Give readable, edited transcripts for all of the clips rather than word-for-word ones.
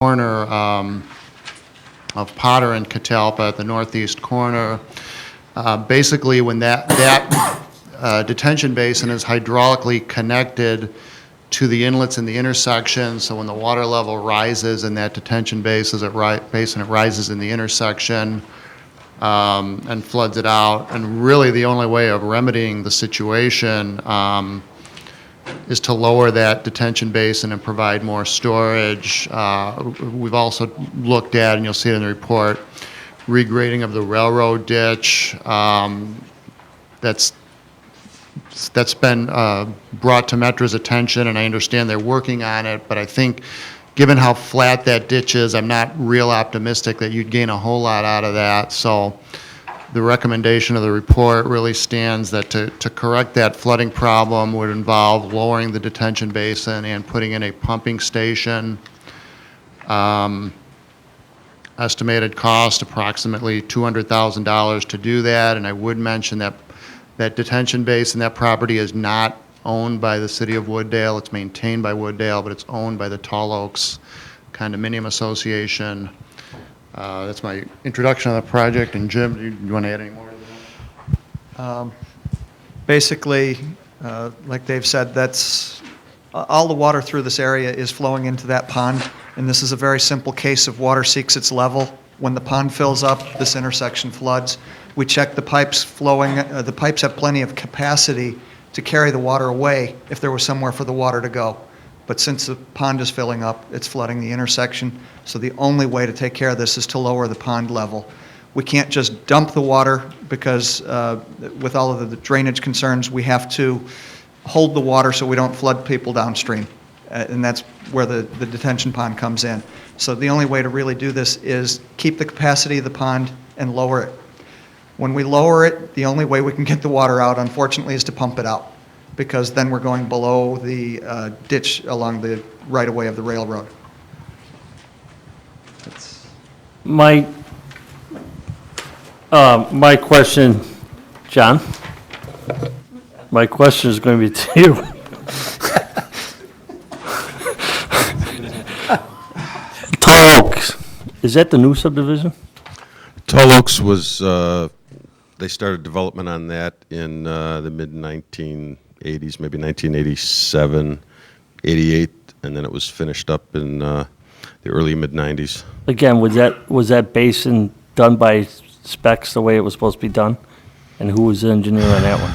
corner of Potter and Catalpa at the northeast corner. Basically, when that detention basin is hydraulically connected to the inlets in the intersection, so when the water level rises in that detention basin, it rises in the intersection and floods it out. And really, the only way of remedying the situation is to lower that detention basin and provide more storage. We've also looked at, and you'll see it in the report, regrading of the railroad ditch. That's been brought to Metra's attention, and I understand they're working on it, but I think given how flat that ditch is, I'm not real optimistic that you'd gain a whole lot out of that. So the recommendation of the report really stands that to correct that flooding problem would involve lowering the detention basin and putting in a pumping station. Estimated cost approximately $200,000 to do that, and I would mention that that detention basin, that property is not owned by the City of Wooddale. It's maintained by Wooddale, but it's owned by the Tall Oaks Condominium Association. That's my introduction of the project. And Jim, do you want to add any more to that? Basically, like Dave said, that's all the water through this area is flowing into that pond, and this is a very simple case of water seeks its level. When the pond fills up, this intersection floods. We check the pipes flowing. The pipes have plenty of capacity to carry the water away if there was somewhere for the water to go. But since the pond is filling up, it's flooding the intersection. So the only way to take care of this is to lower the pond level. We can't just dump the water because with all of the drainage concerns, we have to hold the water so we don't flood people downstream. And that's where the detention pond comes in. So the only way to really do this is keep the capacity of the pond and lower it. When we lower it, the only way we can get the water out, unfortunately, is to pump it out, because then we're going below the ditch along the right-of-way of the railroad. My question, John, my question is going to be to you. Tall Oaks, is that the new subdivision? Tall Oaks was, they started development on that in the mid-1980s, maybe 1987, 88, and then it was finished up in the early mid-90s. Again, was that basin done by specs the way it was supposed to be done? And who was the engineer on that one?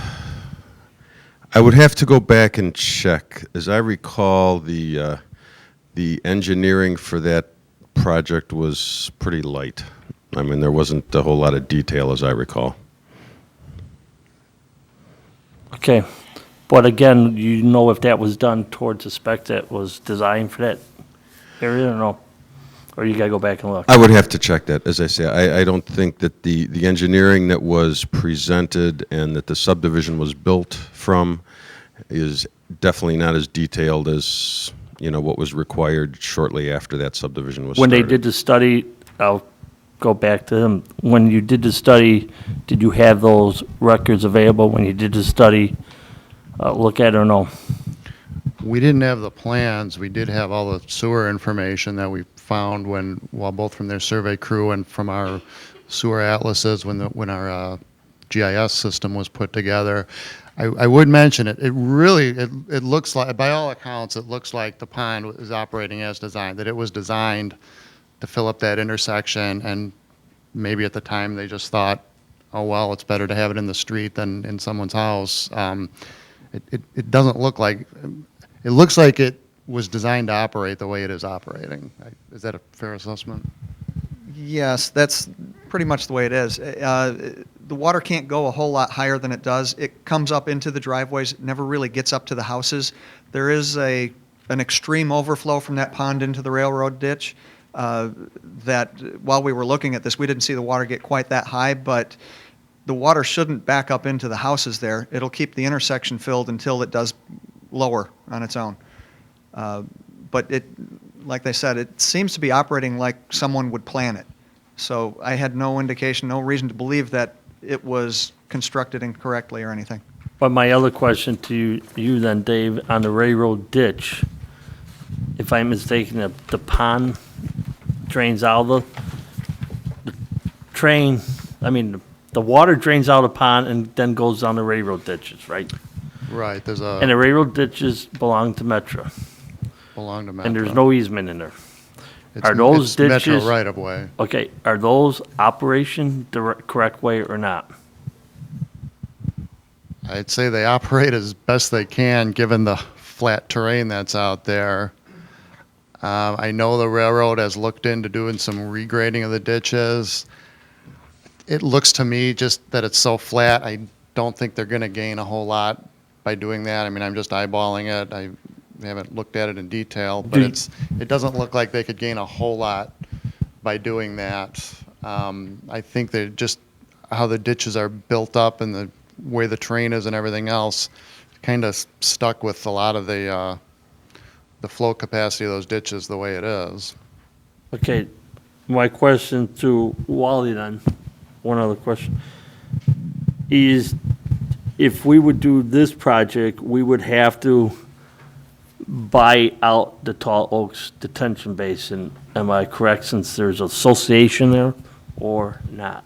I would have to go back and check. As I recall, the engineering for that project was pretty light. I mean, there wasn't a whole lot of detail, as I recall. Okay, but again, you know if that was done towards the spec that was designed for that area or no? Or you gotta go back and look? I would have to check that. As I say, I don't think that the engineering that was presented and that the subdivision was built from is definitely not as detailed as, you know, what was required shortly after that subdivision was When started. they did the study, I'll go back to them. When you did the study, did you have those records available when you did the study? Look at it or no? We didn't have the plans. We did have all the sewer information that we found both from their survey crew and from our sewer atlases when our GIS system was put together. I would mention it. It looks like, by all accounts, it looks like the pond is operating as designed. That it was designed to fill up that intersection, and maybe at the time they just thought, oh well, it's better to have it in the street than in someone's house. It doesn't look like. It looks like it was designed to operate the way it is operating. Is that a fair assessment? Yes, that's pretty much the way it is. The water can't go a whole lot higher than it does. It comes up into the driveways. It never really gets up to the houses. There is an extreme overflow from that pond into the railroad ditch. That while we were looking at this, we didn't see the water get quite that high, but the water shouldn't back up into the houses there. It'll keep the intersection filled until it does lower on its own. But it, like they said, it seems to be operating like someone would plan it. So I had no indication, no reason to believe that it was constructed incorrectly or anything. But my other question to you then, Dave, on the railroad ditch, if I'm mistaken, the pond drains out of the train, I mean, the water drains out of the pond and then goes down the railroad ditches, right? Right, there's And the a, railroad ditches belong to Metro, belong to Metro. and there's no easement in there. It's- are those it's Metro ditches- right of way. Okay, are those operation the correct way or not? I'd say they operate as best they can, given the flat terrain that's out there. I know the railroad has looked into doing some regrading of the ditches. It looks to me just that it's so flat, I don't think they're gonna gain a whole lot by doing that. I mean, I'm just eyeballing it. I haven't looked at it in detail, but Do- it doesn't look like they could gain a whole lot by doing that. I think they're just, how the ditches are built up and the way the terrain is and everything else, kind of stuck with a lot of the flow capacity of those ditches the way it is. Okay, my question to Wally then, one other question, is if we would do this project, we would have to buy out the Tall Oaks detention basin, am I correct, since there's association there, or not?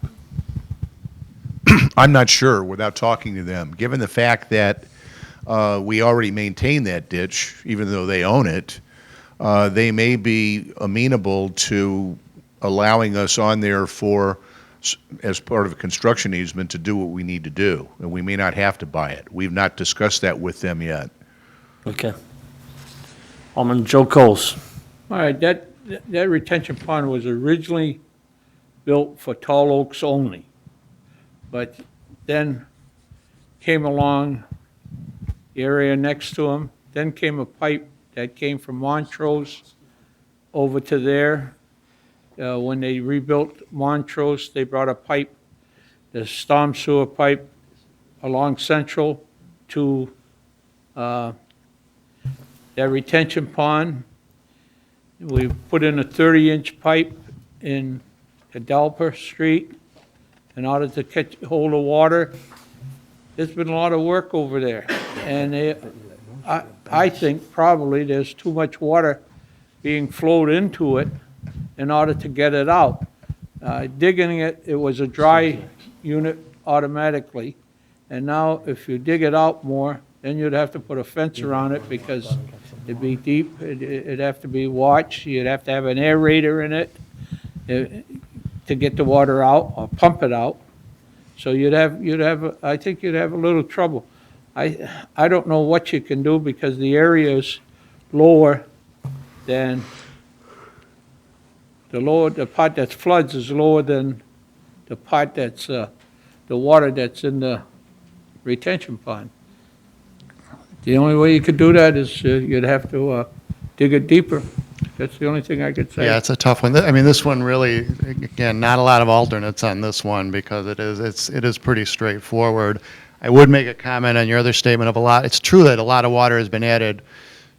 I'm not sure without talking to them. Given the fact that we already maintain that ditch, even though they own it, they may be amenable to allowing us on there for, as part of a construction easement, to do what we need to do. And we may not have to buy it. We've not discussed that with them yet. Okay. Alderman Joe Coles. All right, that retention pond was originally built for Tall Oaks only. But then came along the area next to them, then came a pipe that came from Montrose over to there. When they rebuilt Montrose, they brought a pipe, the storm sewer pipe along Central to that retention pond. We put in a 30-inch pipe in Cadalper Street in order to catch, hold the water. There's been a lot of work over there. And I think probably there's too much water being flowed into it in order to get it out. Digging it, it was a dry unit automatically. And now if you dig it out more, then you'd have to put a fence around it because it'd be deep, it'd have to be watched, you'd have to have an aerator in it to get the water out or pump it out. So I think you'd have a little trouble. I don't know what you can do because the area is lower than, the part that floods is lower than the part that's, the water that's in the retention pond. The only way you could do that is you'd have to dig it deeper. That's the only thing I could say. Yeah, it's a tough one. I mean, this one really, again, not a lot of alternates on this one because it is pretty straightforward. I would make a comment on your other statement of a lot. It's true that a lot of water has been added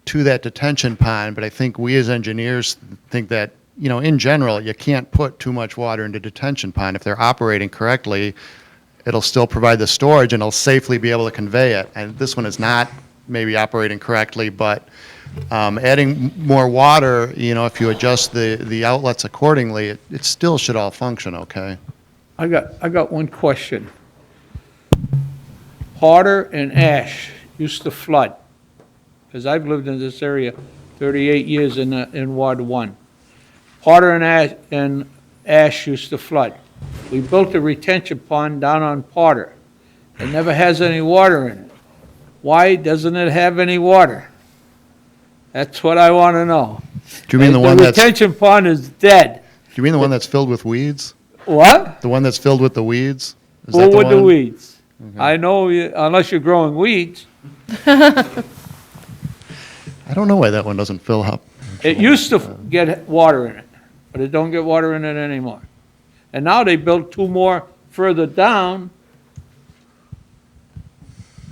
to that detention pond, but I think we as engineers think that, in general, you can't put too much water into detention pond. If they're operating correctly, it'll still provide the storage and it'll safely be able to convey it. And this one is not maybe operating correctly, but adding more water, if you adjust the outlets accordingly, it still should all function okay. I got one question. Potter and Ash used to flood, because I've lived in this area 38 years in Ward 1. Potter and Ash used to flood. We built a retention pond down on Potter. It never has any water in it. Why doesn't it have any water? That's what I want to know. Do you mean the one that's retention pond is dead. filled with weeds? What? The one that's filled with the weeds? Is Well, that with the one? weeds. I know, unless you're growing weeds. I don't know why that one doesn't fill up. It used to get water in it, but it don't get water in it anymore. And now they built two more further down.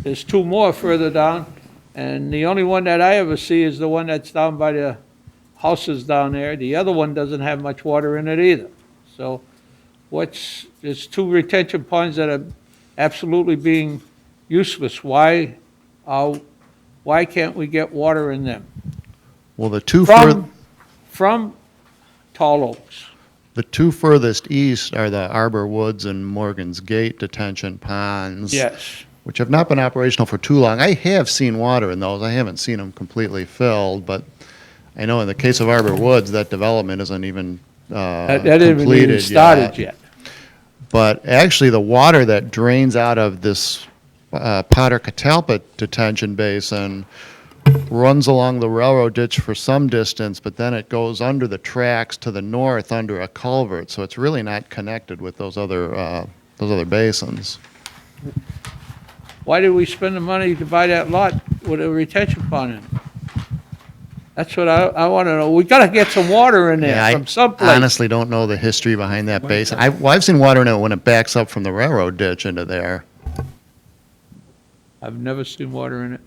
There's two more further down, and the only one that I ever see is the one that's down by the houses down there. The other one doesn't have much water in it either. So there's two retention ponds that are absolutely being useless. Why can't we get water in them? Well, the two From Tall Oaks? The two furthest east are the Arbor Woods and Morgan's Gate detention ponds. Yes. Which have not been operational for too long. I have seen water in those. I haven't seen them completely filled, but I know in the case of Arbor Woods, that development isn't even That isn't even completed started yet. But actually, the water that drains out of this Potter Catalpa detention basin runs along the railroad ditch for some distance, but then it goes under the tracks to the north under a culvert. So it's really not connected with those other basins. Why did we spend the money to buy that lot with a retention pond in it? That's what I want to know. We got to get some water in Yeah, there I from someplace. honestly don't know the history behind that basin. I've seen water in it when it backs up from the railroad ditch into there. I've never seen water in it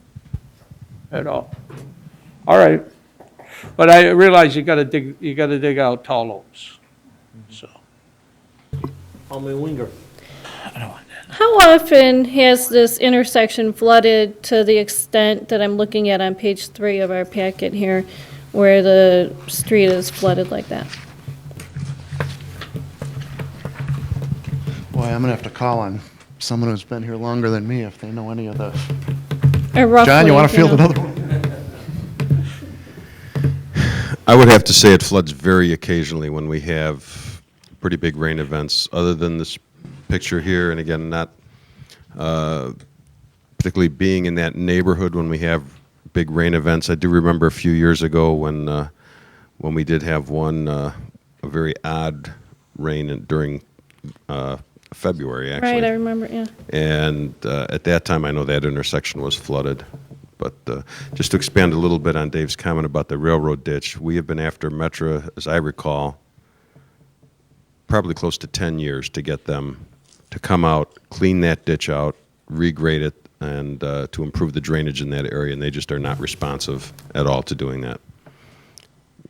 at all. All right. But I realize you got to dig out Tall Oaks. So, Alderman Winger. How often has this intersection flooded to the extent that I'm looking at on page 3 of our packet here, where the street is flooded like that? Boy, I'm gonna have to call on someone who's been here longer than me if they know any of this. Or roughly, John, you want to field know? another one? I would have to say it floods very occasionally when we have pretty big rain events, other than this picture here, and again, not particularly being in that neighborhood when we have big rain events. I do remember a few years ago when we did have one, a very odd rain during February, actually. Right, I remember, yeah. And at that time, I know that intersection was flooded. But just to expand a little bit on Dave's comment about the railroad ditch, we have been after Metra, as I recall, probably close to 10 years to get them to come out, clean that ditch out, regrade it, and to improve the drainage in that area, and they just are not responsive at all to doing that.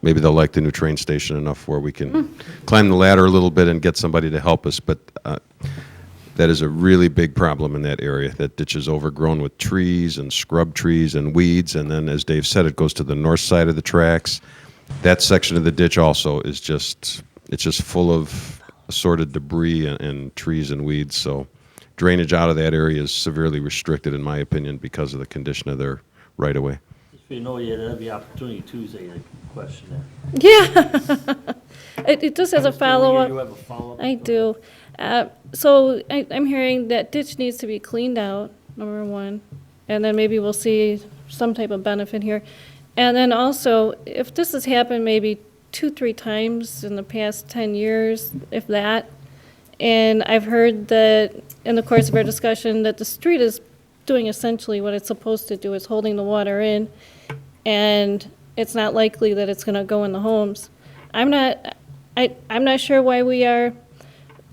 Maybe they'll like the new train station enough where we can climb the ladder a little bit and get somebody to help us, but that is a really big problem in that area. That ditch is overgrown with trees and scrub trees and weeds, and then, as Dave said, it goes to the north side of the tracks. That section of the ditch also is just, it's just full of assorted debris and trees and weeds, so drainage out of that area is severely restricted, in my opinion, because of the condition of their right-of-way. Just so you know, you had every opportunity Tuesday to question that. Yeah. It just as a Mr. Winger, follow-up. you have a follow-up? I do. So I'm hearing that ditch needs to be cleaned out, number one, and then maybe we'll see some type of benefit here. And then also, if this has happened maybe 2-3 times in the past 10 years, if that, and I've heard that in the course of our discussion that the street is doing essentially what it's supposed to do, is holding the water in, and it's not likely that it's going to go in the homes. I'm not sure why we are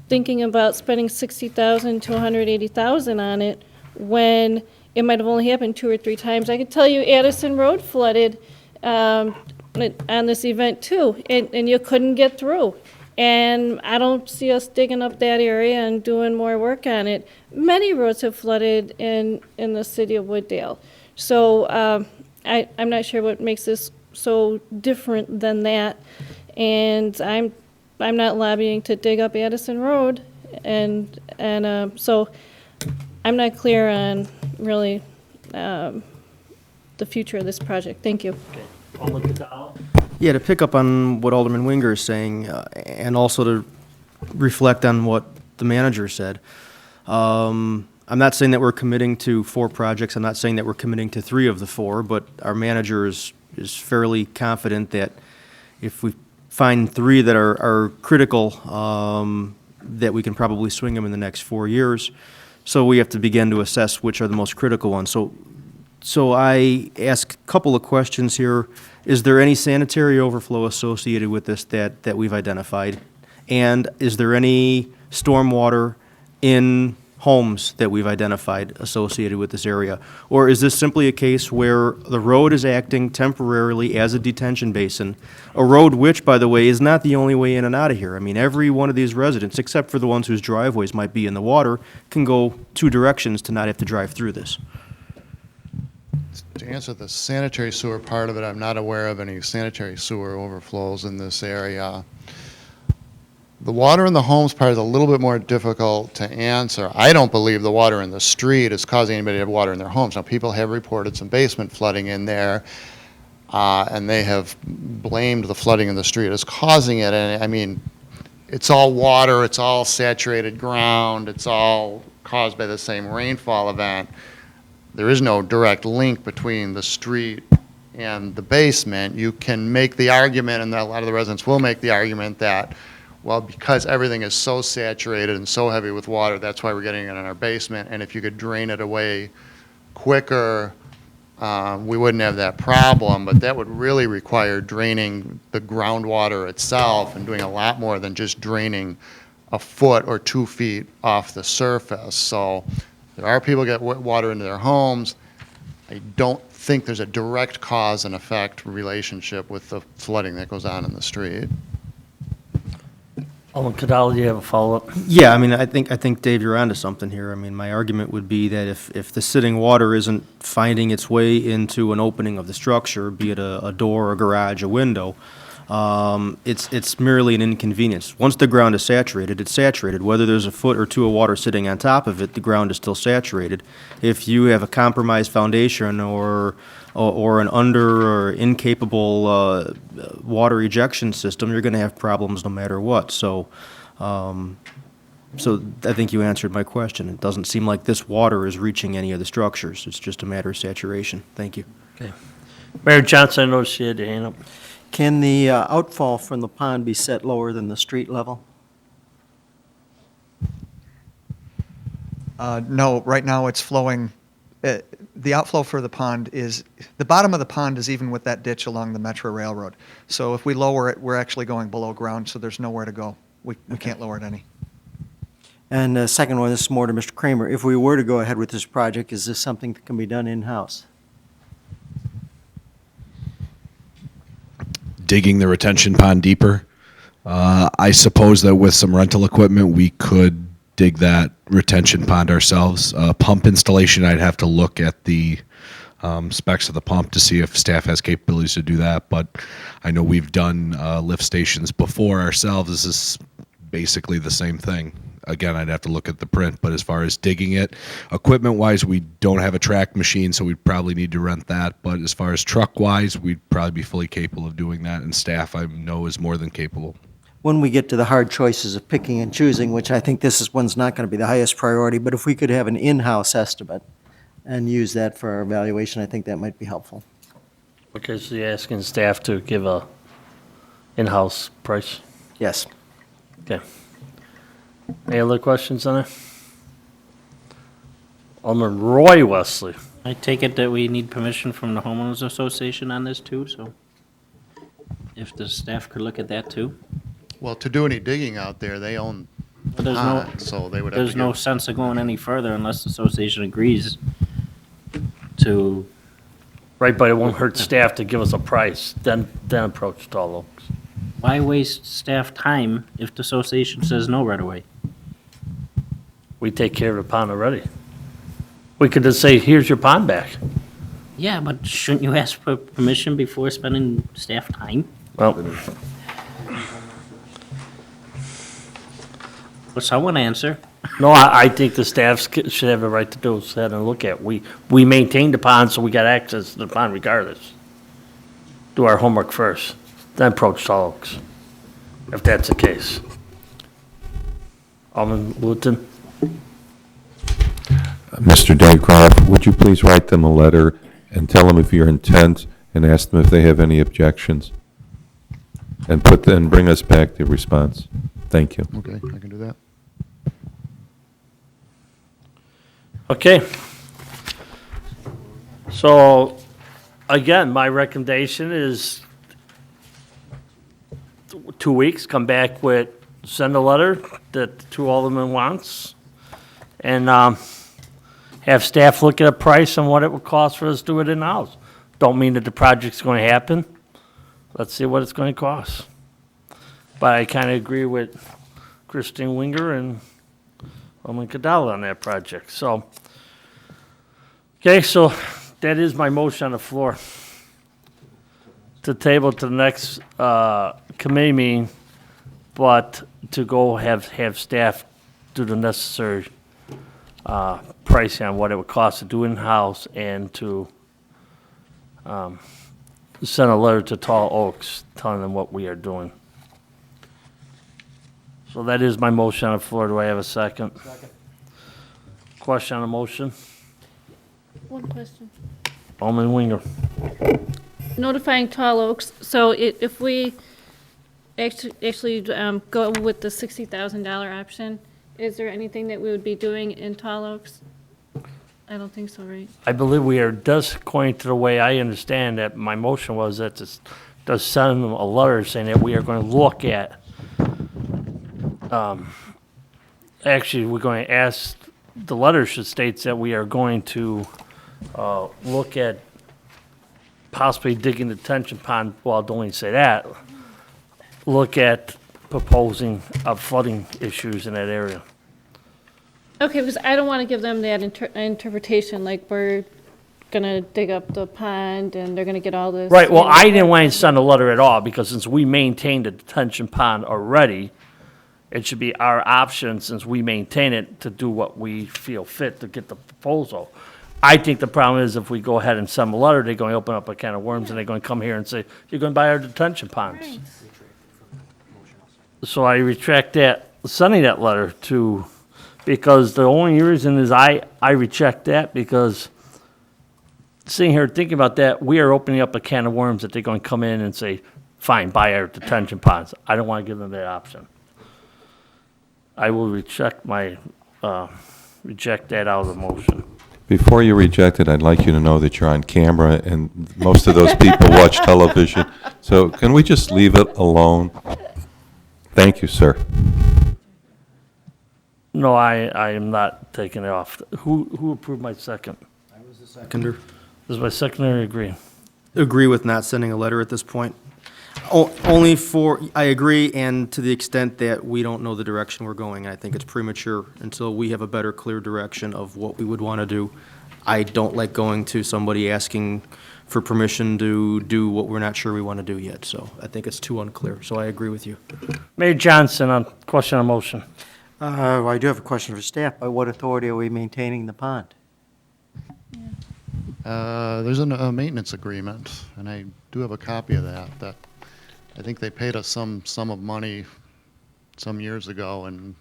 thinking about spending $60,000 to $180,000 on it when it might have only happened 2 or 3 times. I can tell you Addison Road flooded on this event too, and you couldn't get through. And I don't see us digging up that area and doing more work on it. Many roads have flooded in the city of Wooddale. So I'm not sure what makes this so different than that. And I'm not lobbying to dig up Addison Road, and so I'm not clear on really the future of this project. Thank you. Okay. Alderman Cadell? Yeah, to pick up on what Alderman Winger is saying, and also to reflect on what the manager said. I'm not saying that we're committing to 4 projects. I'm not saying that we're committing to 3 of the 4, but our manager is fairly confident that if we find 3 that are critical, that we can probably swing them in the next 4 years. So we have to begin to assess which are the most critical ones. So I ask a couple of questions here. Is there any sanitary overflow associated with this that we've identified? And is there any stormwater in homes that we've identified associated with this area? Or is this simply a case where the road is acting temporarily as a detention basin, a road which, by the way, is not the only way in and out of here? I mean, every one of these residents, except for the ones whose driveways might be in the water, can go 2 directions to not have to drive through this. answer the sanitary sewer part of it, I'm not aware of any sanitary sewer overflows in this area. The water in the homes part is a little bit more difficult to answer. I don't believe the water in the street is causing anybody to have water in their homes. Now, people have reported some basement flooding in there, and they have blamed the flooding in the street as causing it. And I mean, it's all water, it's all saturated ground, it's all caused by the same rainfall event. There is no direct link between the street and the basement. You can make the argument, and a lot of the residents will make the argument that, well, because everything is so saturated and so heavy with water, that's why we're getting it in our basement, and if you could drain it away quicker, we wouldn't have that problem, but that would really require draining the groundwater itself and doing a lot more than just draining a foot or 2 feet off the surface. So there are people get water into their homes. I don't think there's a direct cause and effect relationship with the flooding that goes on in the street. Alderman Cadell, do you have a follow-up? Yeah, I mean, I think, Dave, you're onto something here. I mean, my argument would be that if the sitting water isn't finding its way into an opening of the structure, be it a door, a garage, a window, it's merely an inconvenience. Once the ground is saturated, it's saturated. Whether there's a foot or two of water sitting on top of it, the ground is still saturated. If you have a compromised foundation or an under or incapable water ejection system, you're going to have problems no matter what. So I think you answered my question. It doesn't seem like this water is reaching any of the structures. It's just a matter of saturation. Thank you. Okay. Mayor Johnson, I noticed you had your hand up. Can the outfall from the pond be set lower than the street level? No, right now it's flowing, the outflow for the pond is, the bottom of the pond is even with that ditch along the Metro Railroad. So if we lower it, we're actually going below ground, so there's nowhere to go. We can't lower it any. And the second one, this is more to Mr. Kramer. If we were to go ahead with this project, is this something that can be done in-house? Digging the retention pond deeper. I suppose that with some rental equipment, we could dig that retention pond ourselves. Pump installation, I'd have to look at the specs of the pump to see if staff has capabilities to do that. But I know we've done lift stations before ourselves. This is basically the same thing. Again, I'd have to look at the print, but as far as digging it, equipment-wise, we don't have a track machine, so we'd probably need to rent that. But as far as truck-wise, we'd probably be fully capable of doing that, and staff, I know, is more than capable. When we get to the hard choices of picking and choosing, which I think one's not going to be the highest priority, but if we could have an in-house estimate and use that for our evaluation, I think that might be helpful. Okay, so you're asking staff to give a in-house price? Yes. Okay. Any other questions on it? Alderman Roy Wesley. I take it that we need permission from the homeowners association on this too, so if the staff could look at that too. Well, to do any digging out there, they own the There's no, pond, so they would have to there's no give- sense of going any further unless the association agrees to, Right, but it won't hurt staff to give us a price, then approach Tall Oaks. why waste staff time if the association says no right away? We take care of the pond already. We could just say, here's your pond back. Yeah, but shouldn't you ask for permission before spending staff time? Well, Well, someone answer. no, I think the staff should have a right to do, sit and look at. We maintain the pond, so we got access to the pond regardless. Do our homework first, then approach Tall Oaks, if that's the case. Alderman Luton? Mr. Daycroft, would you please write them a letter and tell them of your intent and ask them if they have any objections? And bring us back the response. Thank you. Okay, I can do that. Okay. So, again, my recommendation is 2 weeks, come back with, send a letter that the two aldermen wants, and have staff look at a price and what it would cost for us to do it in-house. Don't mean that the project's going to happen. Let's see what it's going to cost. But I kind of agree with Christine Winger and Alderman Cadell on that project. So, okay, so that is my motion on the floor. To table to the next committee meeting, but to go have staff do the necessary pricing on what it would cost to do in-house and to send a letter to Tall Oaks telling them what we are doing. So that is my motion on the floor. Do I have a second? Second. Question on the motion? One question. Alderman Winger. Notifying Tall Oaks, so if we actually go with the $60,000 option, is there anything that we would be doing in Tall Oaks? I don't think so, right? I believe we are just according to the way I understand that my motion was that this does send them a letter saying that we are going to look at, actually, we're going to ask, the letter should states that we are going to look at possibly digging the detention pond, well, don't even say that, look at proposing flooding issues in that area. Okay, because I don't want to give them that interpretation, like we're gonna dig up the pond and they're gonna get all this. Right, well, I didn't want to send a letter at all, because since we maintain the detention pond already, it should be our option, since we maintain it, to do what we feel fit to get the proposal. I think the problem is if we go ahead and send them a letter, they're going to open up a can of worms, and they're going to come here and say, you're going to buy our detention ponds. So I retract that, sending that letter to, because the only reason is I reject that, because sitting here thinking about that, we are opening up a can of worms that they're going to come in and say, fine, buy our detention ponds. I don't want to give them that option. I will reject that out of the motion. Before you reject it, I'd like you to know that you're on camera, and most of those people watch television. So can we just leave it alone? Thank you, sir. No, I am not taking it off. Who approved my second? Seconder. Does my secondary agree? Agree with not sending a letter at this point. I agree, and to the extent that we don't know the direction we're going, I think it's premature until we have a better, clear direction of what we would want to do. I don't like going to somebody asking for permission to do what we're not sure we want to do yet, so I think it's too unclear, so I agree with you. Mayor Johnson, on question on motion. I do have a question for staff. By what authority are we maintaining the pond? There's a maintenance agreement, and I do have a copy of that I think they paid us some sum of money some years ago, and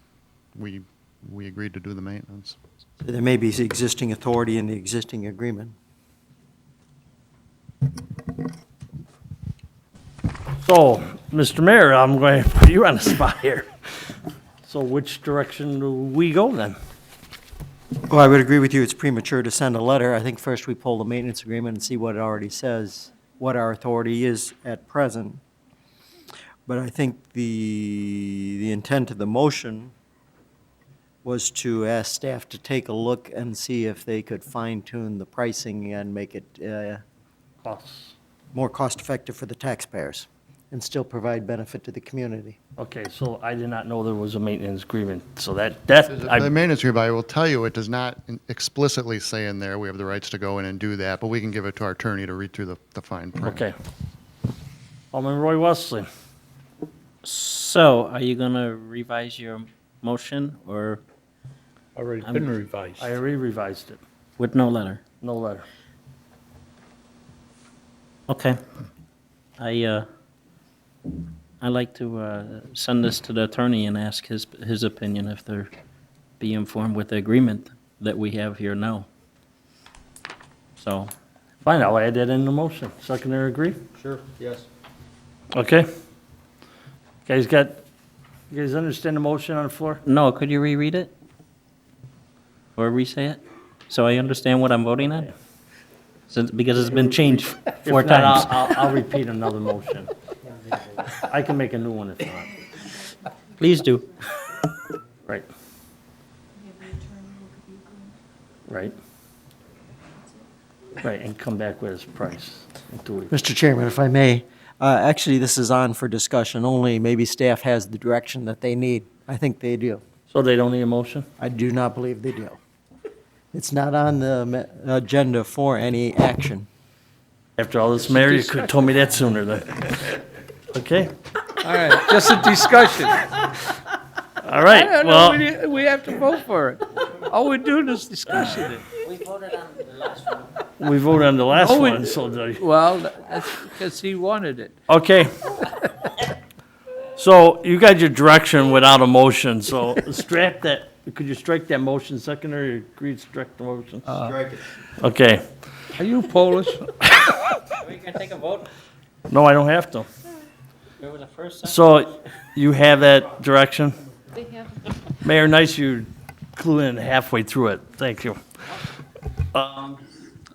we agreed to do the maintenance. So there may be existing authority in the existing agreement. So, Mr. Mayor, I'm going to put you on the spot here. So which direction do we go then? Well, I would agree with you, it's premature to send a letter. I think first we pull the maintenance agreement and see what it already says, what our authority is at present. But I think the intent of the motion was to ask staff to take a look and see if they could fine-tune the pricing and make it Costs. more cost-effective for the taxpayers and still provide benefit to the community. Okay, so I did not know there was a maintenance agreement, so the The maintenance agreement, I will tell you, it does not explicitly say in there we have the rights to go in and do that, but we can give it to our attorney to read through the fine print. okay. Alderman Roy Wesley. So, are you gonna revise your motion, or Already been revised. I already revised it. with no letter? No letter. Okay. I like to send this to the attorney and ask his opinion if they're be informed with the agreement that we have here now. So, Fine, I'll add that in the motion. Secondary agree? Sure, yes. Okay. You guys understand the motion on the floor? no, could you reread it? Or re-say it? So I understand what I'm voting on? Because it's been changed four If not, times. I'll repeat another motion. I can make a new one if not. Please do. Right. Right. Right, and come back with his price in 2 weeks. Mr. Chairman, if I may, actually, this is on for discussion only. Maybe staff has the direction that they need. I think they do. So they don't need a motion? I do not believe they do. It's not on the agenda for any action. After all this, Mayor, you could have told me that sooner then. Okay, All right, just a discussion. all right, I don't know, well, we have to vote for it. All we're doing is discussing it. we voted on the last Oh, we- one, so, Well, that's because he wanted it. okay. So you got your direction without a motion, so strike that, could you strike that motion, secondary, agree to strike the motion? Strike it. Okay, Are you Polish? We can take a vote. no, I don't have to. There was a first sentence. So you have that direction? They have, Mayor, nice you clue in halfway through it, thank you. All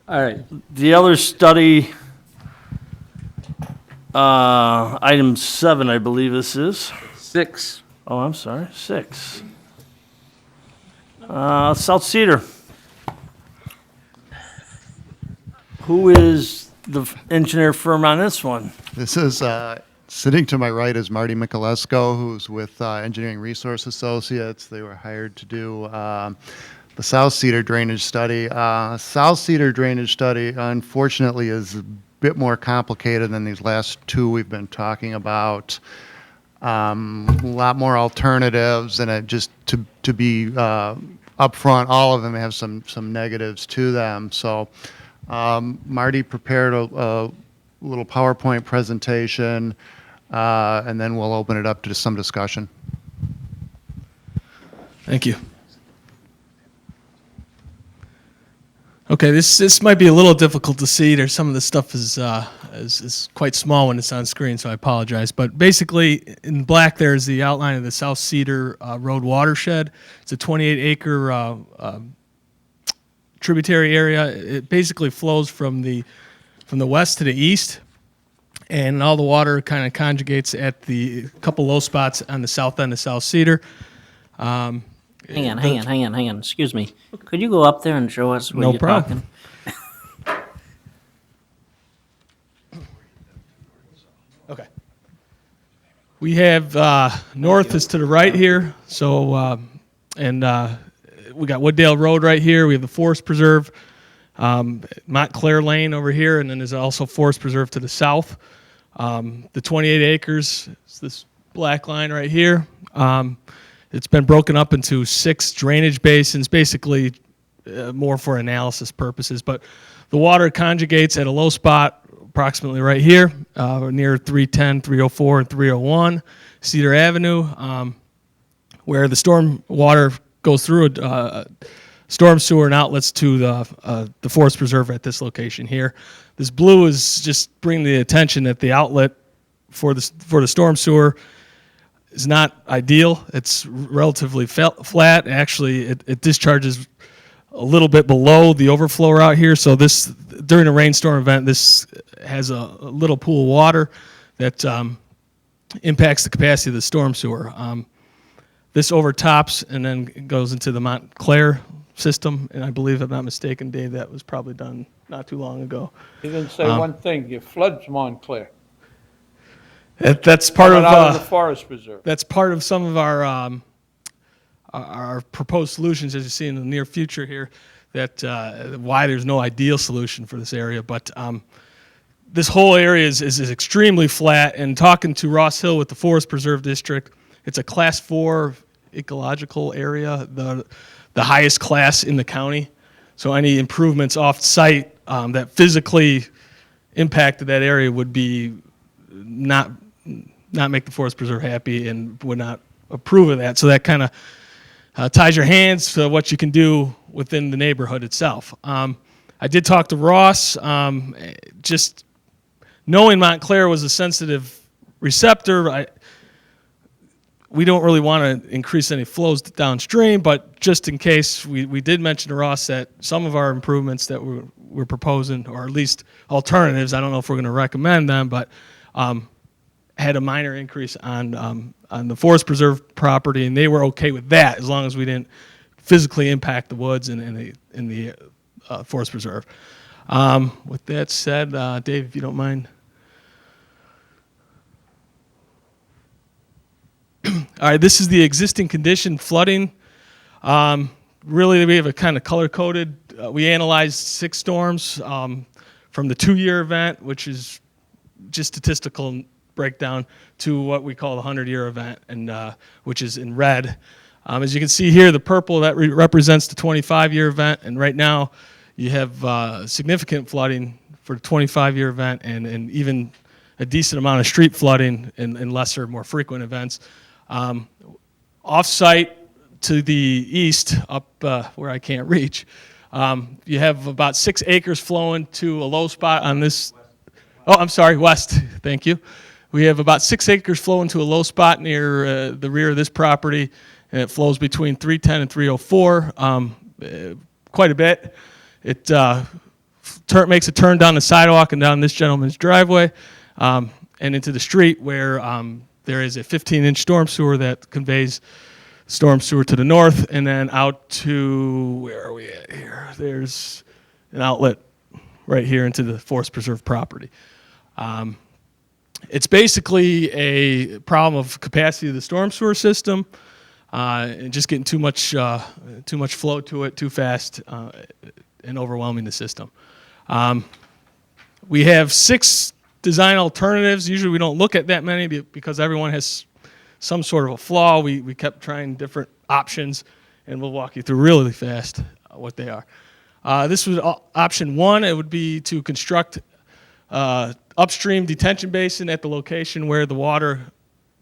right, The other study, item 7, I believe this is. 6. Oh, I'm sorry, 6. South Cedar. Who is the engineer firm on this one? This is, sitting to my right is Marty Michalesko, who's with Engineering Resource Associates. They were hired to do the South Cedar drainage study. South Cedar drainage study, unfortunately, is a bit more complicated than these last two we've been talking about. A lot more alternatives, and it just to be upfront, all of them have some negatives to them. So Marty prepared a little PowerPoint presentation, and then we'll open it up to some discussion. Thank you. Okay, this might be a little difficult to see. There's some of the stuff is quite small when it's on screen, so I apologize. But basically, in black there is the outline of the South Cedar Road watershed. It's a 28-acre tributary area. It basically flows from the west to the east, and all the water kind of conjugates at the couple low spots on the south end of South Cedar. Hang on. Excuse me. Could you go up there and show us what No you're problem. talking? Okay. We have north is to the right here, so we got Wooddale Road right here. We have the Forest Preserve, Montclair Lane over here, and then there's also Forest Preserve to the south. The 28 acres is this black line right here. It's been broken up into 6 drainage basins, basically more for analysis purposes. But the water conjugates at a low spot approximately right here, near 310, 304, and 301 Cedar Avenue, where the storm water goes through a storm sewer and outlets to the Forest Preserve at this location here. This blue is just bringing the attention that the outlet for the storm sewer is not ideal. It's relatively flat. Actually, it discharges a little bit below the overflow out here. So this, during a rainstorm event, this has a little pool of water that impacts the capacity of the storm sewer. This overtops and then goes into the Montclair system, and I believe, if I'm not mistaken, Dave, that was probably done not too long ago. He didn't say one thing, it floods Montclair. That's part Coming out of the of Forest Preserve. that's part of some of our proposed solutions, as you see in the near future here. That why there's no ideal solution for this area, but this whole area is extremely flat. And talking to Ross Hill with the Forest Preserve District, it's a Class 4 ecological area, the highest class in the county. So any improvements off-site that physically impacted that area would be not make the Forest Preserve happy and would not approve of that. So that kind of ties your hands to what you can do within the neighborhood itself. I did talk to Ross. Just knowing Montclair was a sensitive receptor, we don't really want to increase any flows downstream, but just in case, we did mention to Ross that some of our improvements that we're proposing, or at least alternatives, I don't know if we're going to recommend them, but had a minor increase on the Forest Preserve property, and they were okay with that as long as we didn't physically impact the woods in the Forest Preserve. With that said, Dave, if you don't mind. All right, this is the existing condition flooding. really, we have it kind of color-coded. We analyzed 6 storms from the 2-year event, which is just statistical breakdown, to what we call the 100-year event, and which is in red. As you can see here, the purple, that represents the 25-year event, and right now you have significant flooding for the 25-year event, and even a decent amount of street flooding in lesser, more frequent events. Off-site to the east, up where I can't reach, you have about 6 acres flowing to a low spot on this. Oh, I'm sorry, west. Thank you. We have about 6 acres flowing to a low spot near the rear of this property, and it flows between 310 and 304 quite a bit. It makes a turn down the sidewalk and down this gentleman's driveway and into the street, where there is a 15-inch storm sewer that conveys storm sewer to the north, and then out to, where are we at here? There's an outlet right here into the forest preserve property. It's basically a problem of capacity of the storm sewer system, and just getting too much flow to it too fast, and overwhelming the system. We have 6 design alternatives. Usually we don't look at that many because everyone has some sort of a flaw. We kept trying different options, and we'll walk you through really fast what they are. This was option 1. It would be to construct upstream detention basin at the location where the water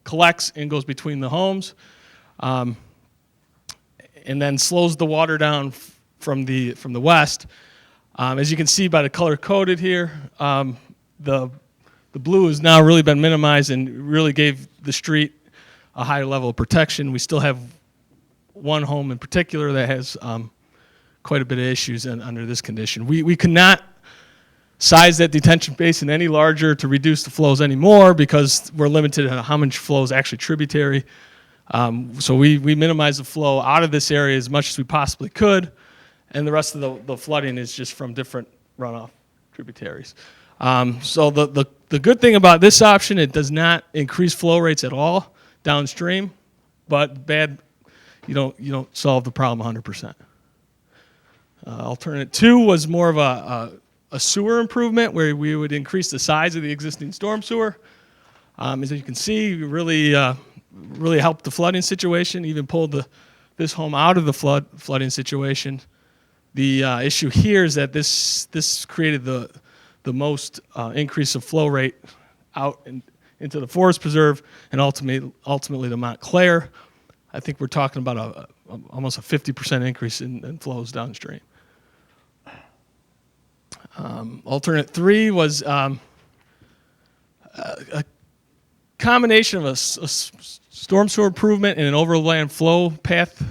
collects and goes between the homes, and then slows the water down from the west. As you can see by the color coded here, the blue has now really been minimized and really gave the street a higher level of protection. We still have one home in particular that has quite a bit of issues under this condition. We could not size that detention basin any larger to reduce the flows anymore because we're limited on how much flow is actually tributary. So we minimize the flow out of this area as much as we possibly could, and the rest of the flooding is just from different runoff tributaries. So the good thing about this option, it does not increase flow rates at all downstream, but bad, you don't solve the problem 100%. Alternate 2 was more of a sewer improvement where we would increase the size of the existing storm sewer. As you can see, we really helped the flooding situation, even pulled this home out of the flooding situation. The issue here is that this created the most increase of flow rate out into the forest preserve and ultimately to Montclair. I think we're talking about almost a 50% increase in flows downstream. Alternate 3 was a combination of a storm sewer improvement and an overland flow path,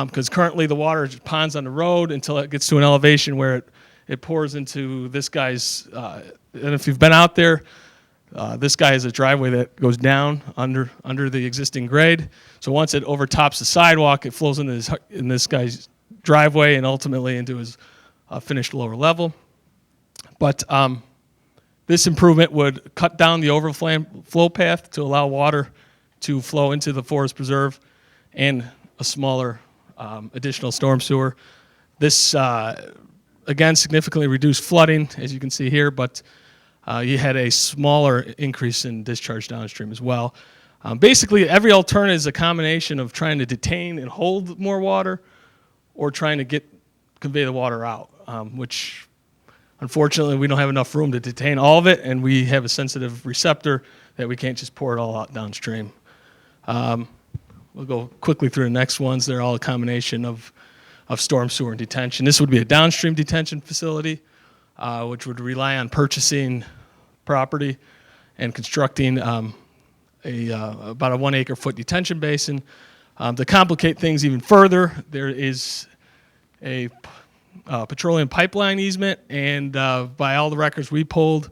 because currently the water ponds on the road until it gets to an elevation where it pours into this guy's, and if you've been out there, this guy has a driveway that goes down under the existing grade. So once it overtops the sidewalk, it flows into this guy's driveway and ultimately into his finished lower level. But this improvement would cut down the overflow path to allow water to flow into the forest preserve and a smaller additional storm sewer. This, again, significantly reduced flooding, as you can see here, but you had a smaller increase in discharge downstream as well. Basically, every alternative is a combination of trying to detain and hold more water or trying to convey the water out, which unfortunately we don't have enough room to detain all of it, and we have a sensitive receptor that we can't just pour it all out downstream. We'll go quickly through the next ones. They're all a combination of storm sewer and detention. This would be a downstream detention facility, which would rely on purchasing property and constructing about a 1 acre foot detention basin. To complicate things even further, there is a petroleum pipeline easement, and by all the records we pulled,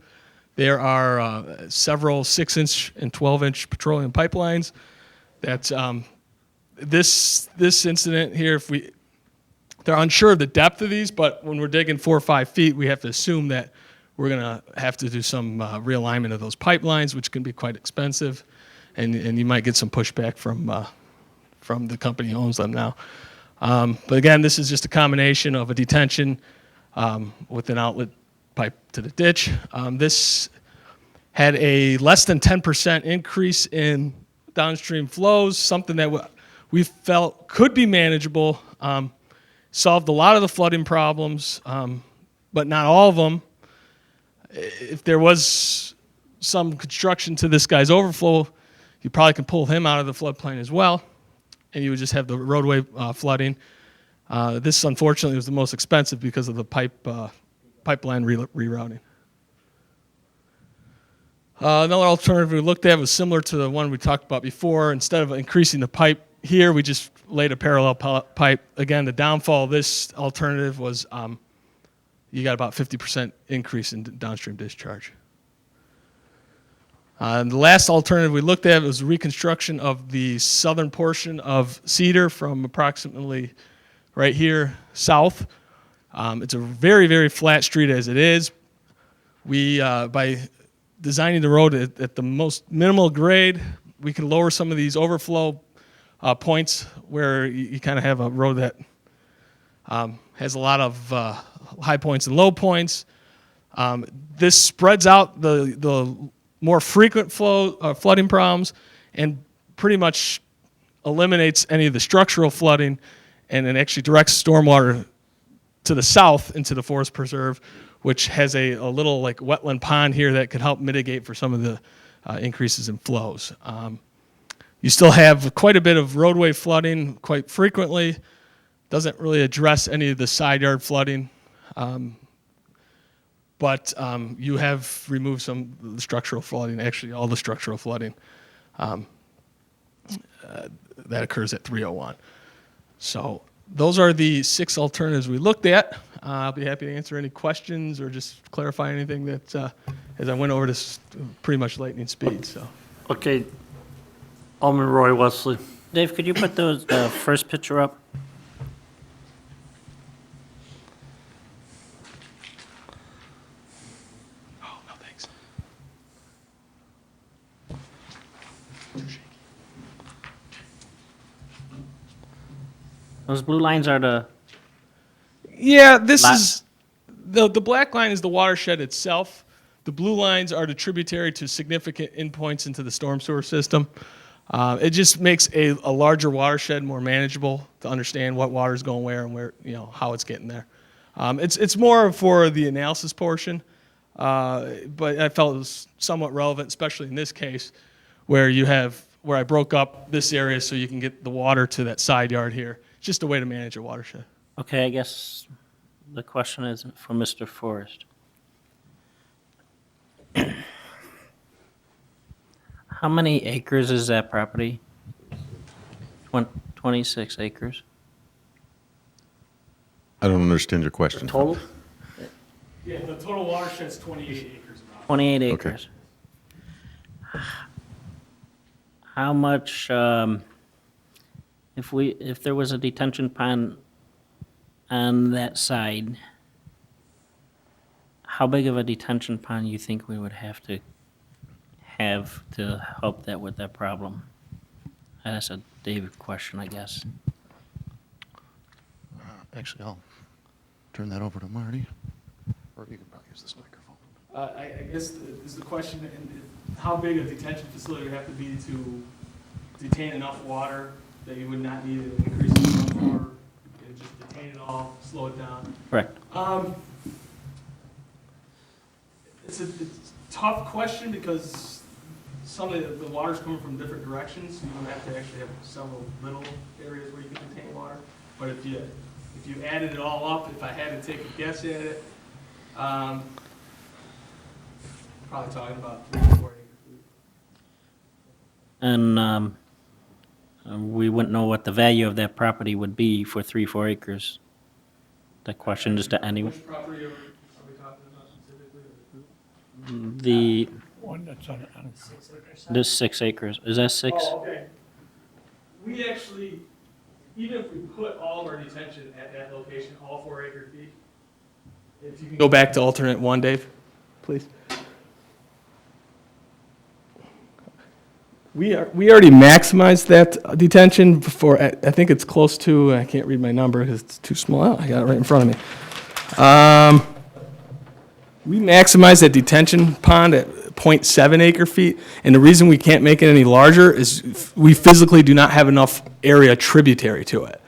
there are several 6-inch and 12-inch petroleum pipelines. That this incident here, they're unsure of the depth of these, but when we're digging 4 or 5 feet, we have to assume that we're going to have to do some realignment of those pipelines, which can be quite expensive, and you might get some pushback from the company who owns them now. But again, this is just a combination of a detention with an outlet pipe to the ditch. This had a less than 10% increase in downstream flows, something that we felt could be manageable. Solved a lot of the flooding problems, but not all of them. If there was some construction to this guy's overflow, you probably could pull him out of the floodplain as well, and you would just have the roadway flooding. This, unfortunately, was the most expensive because of the pipeline rerouting. Another alternative we looked at was similar to the one we talked about before. Instead of increasing the pipe here, we just laid a parallel pipe. Again, the downfall of this alternative was you got about 50% increase in downstream discharge. And the last alternative we looked at was reconstruction of the southern portion of Cedar from approximately right here south. It's a very, very flat street as it is. We, by designing the road at the most minimal grade, we can lower some of these overflow points where you kind of have a road that has a lot of high points and low points. This spreads out the more frequent flooding problems and pretty much eliminates any of the structural flooding, and it actually directs stormwater to the south into the forest preserve, which has a little like wetland pond here that could help mitigate for some of the increases in flows. You still have quite a bit of roadway flooding quite frequently. Doesn't really address any of the side yard flooding, but you have removed some of the structural flooding, actually all the structural flooding that occurs at 301. So those are the 6 alternatives we looked at. I'll be happy to answer any questions or just clarify anything that, as I went over this pretty much lightning speed. So. Okay, Alderman Roy Wesley. Dave, could you put those first picture up? Oh, no, thanks. Those blue lines are the, Yeah, this Lot- is, the black line is the watershed itself. The blue lines are the tributary to significant endpoints into the storm sewer system. It just makes a larger watershed more manageable to understand what water's going where and where, how it's getting there. It's more for the analysis portion, but I felt it was somewhat relevant, especially in this case, where I broke up this area so you can get the water to that side yard here. It's just a way to manage a watershed. okay, I guess the question is for Mr. Forrest. How many acres is that property? 26 acres. I don't understand your question. Total? Yeah, the total watershed is 28 acres. 28 Okay. acres. How much, if there was a detention pond on that side, how big of a detention pond you think we would have to help that with that problem? That's a David question, I guess. Actually, I'll turn that over to Marty, or you can probably use this microphone. I guess is the question, how big a detention facility would have to be to detain enough water that you would not need an increase in stormwater, and just detain it all, slow it down? Correct. It's a tough question because some of the water's coming from different directions, so you would have to actually have several little areas where you can detain water. But if you added it all up, if I had to take a guess at it, probably talking about 3 to 4 acres. And we wouldn't know what the value of that property would be for 3-4 acres. That question is to anyone. Which property are we talking about specifically? The, One that's on this 6 acres, is that 6? Oh, okay. We actually, even if we put all of our detention at that location, all 4 acre feet, if you can go back to alternate 1, Dave, please. We already maximized that detention for, I think it's close to, I can't read my number because it's too small. I got it right in front of me. We maximized that detention pond at 0.7 acre feet, and the reason we can't make it any larger is we physically do not have enough area tributary to it.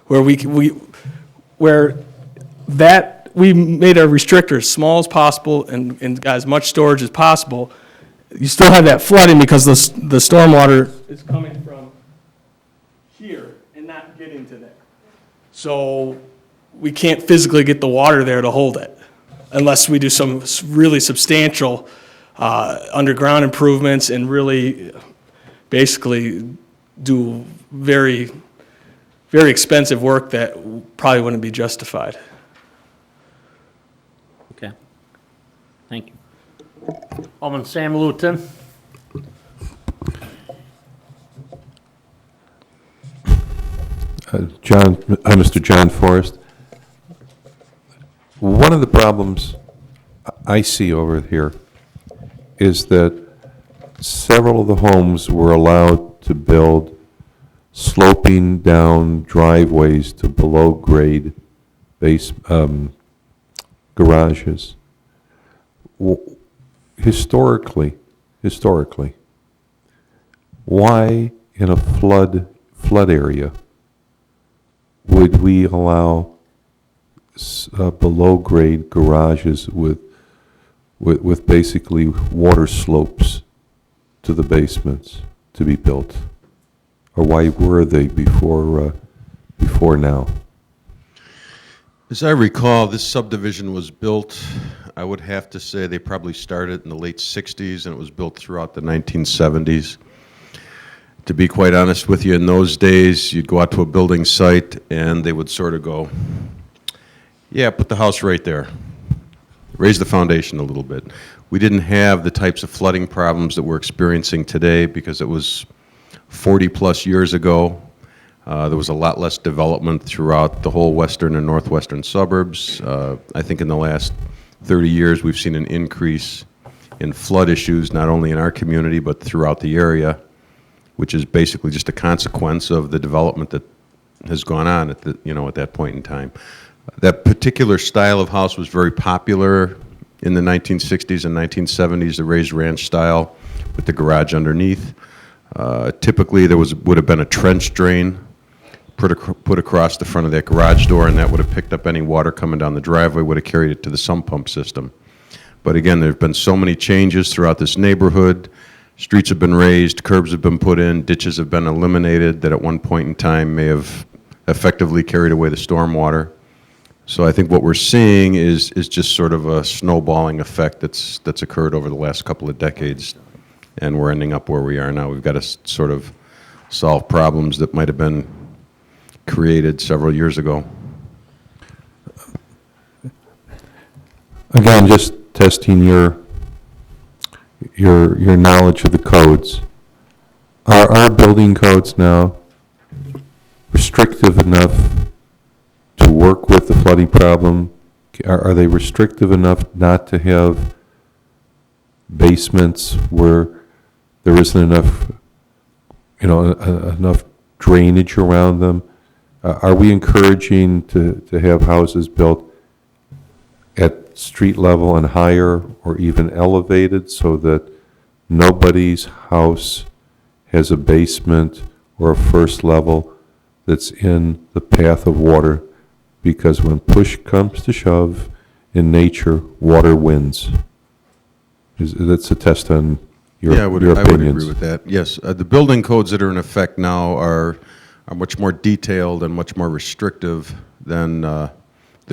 Where we made our restrictor as small as possible and got as much storage as possible. You still have that flooding because the stormwater is coming from here and not getting to there. So we can't physically get the water there to hold it unless we do some really substantial underground improvements and really basically do very, very expensive work that probably wouldn't be justified. Okay. Thank you. Alderman Sam Lieutenant. Mr. John Forrest, one of the problems I see over here is that several of the homes were allowed to build sloping down driveways to below-grade base garages. Historically, why in a flood area would we allow below-grade garages with basically water slopes to the basements to be built? Or why were they before now? As I recall, this subdivision was built, I would have to say they probably started in the late 60s and it was built throughout the 1970s. To be quite honest with you, in those days, you'd go out to a building site and they would sort of go, yeah, put the house right there. Raise the foundation a little bit. We didn't have the types of flooding problems that we're experiencing today because it was 40-plus years ago. There was a lot less development throughout the whole western and northwestern suburbs. I think in the last 30 years, we've seen an increase in flood issues, not only in our community, but throughout the area, which is basically just a consequence of the development that has gone on at that point in time. That particular style of house was very popular in the 1960s and 1970s, the raised ranch style with the garage underneath. Typically, there would have been a trench drain put across the front of that garage door, and that would have picked up any water coming down the driveway, would have carried it to the sump pump system. But again, there have been so many changes throughout this neighborhood. Streets have been raised, curbs have been put in, ditches have been eliminated that at one point in time may have effectively carried away the stormwater. So I think what we're seeing is just sort of a snowballing effect that's occurred over the last couple of decades, and we're ending up where we are now. We've got to sort of solve problems that might have been created several years ago. Again, just testing your knowledge of the codes. Are our building codes now restrictive enough to work with the flooding problem? Are they restrictive enough not to have basements where there isn't enough, enough drainage around them? Are we encouraging to have houses built at street level and higher, or even elevated, so that nobody's house has a basement or a first level that's in the path of water? Because when push comes to shove, in nature, water wins. That's a test on your I would opinions. agree with that. Yes, the building codes that are in effect now are much more detailed and much more restrictive than the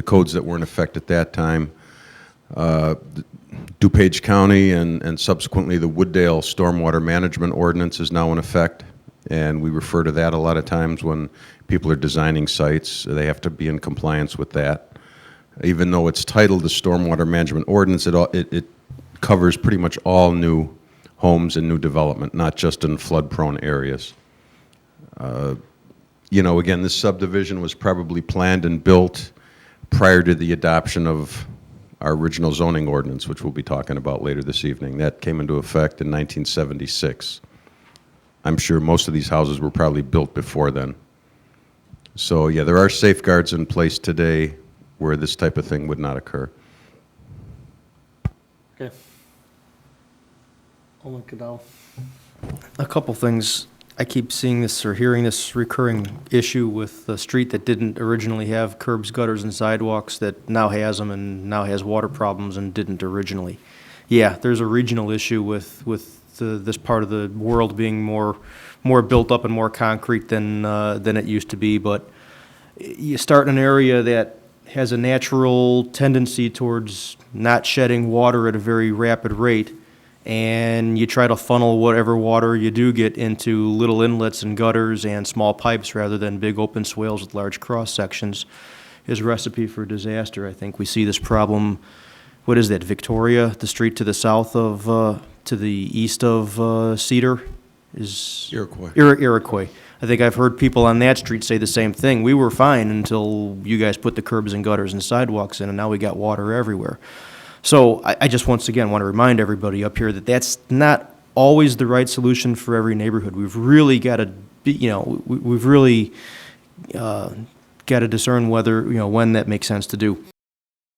codes that were in effect at that time. DuPage County and subsequently the Wooddale Stormwater Management Ordinance is now in effect, and we refer to that a lot of times when people are designing sites. They have to be in compliance with that. Even though it's titled the Stormwater Management Ordinance, it covers pretty much all new homes and new development, not just in flood-prone areas. Again, this subdivision was probably planned and built prior to the adoption of our original zoning ordinance, which we'll be talking about later this evening. That came into effect in 1976. I'm sure most of these houses were probably built before then. So, yeah, there are safeguards in place today where this type of thing would not occur. Okay. Alderman Cadell. A couple things. I keep seeing this or hearing this recurring issue with the street that didn't originally have curbs, gutters, and sidewalks that now has them and now has water problems and didn't originally. Yeah, there's a regional issue with this part of the world being more built up and more concrete than it used to be. But you start in an area that has a natural tendency towards not shedding water at a very rapid rate, and you try to funnel whatever water you do get into little inlets and gutters and small pipes rather than big open swales with large cross sections, is a recipe for disaster. I think we see this problem, what is that, Victoria, the street to the south of, to the east of Cedar? Is Iroquois. Iroquois. I think I've heard people on that street say the same thing. We were fine until you guys put the curbs and gutters and sidewalks in, and now we got water everywhere. So I just once again want to remind everybody up here that that's not always the right solution for every neighborhood. We've really got to be, we've really got to discern whether, when that makes sense to do.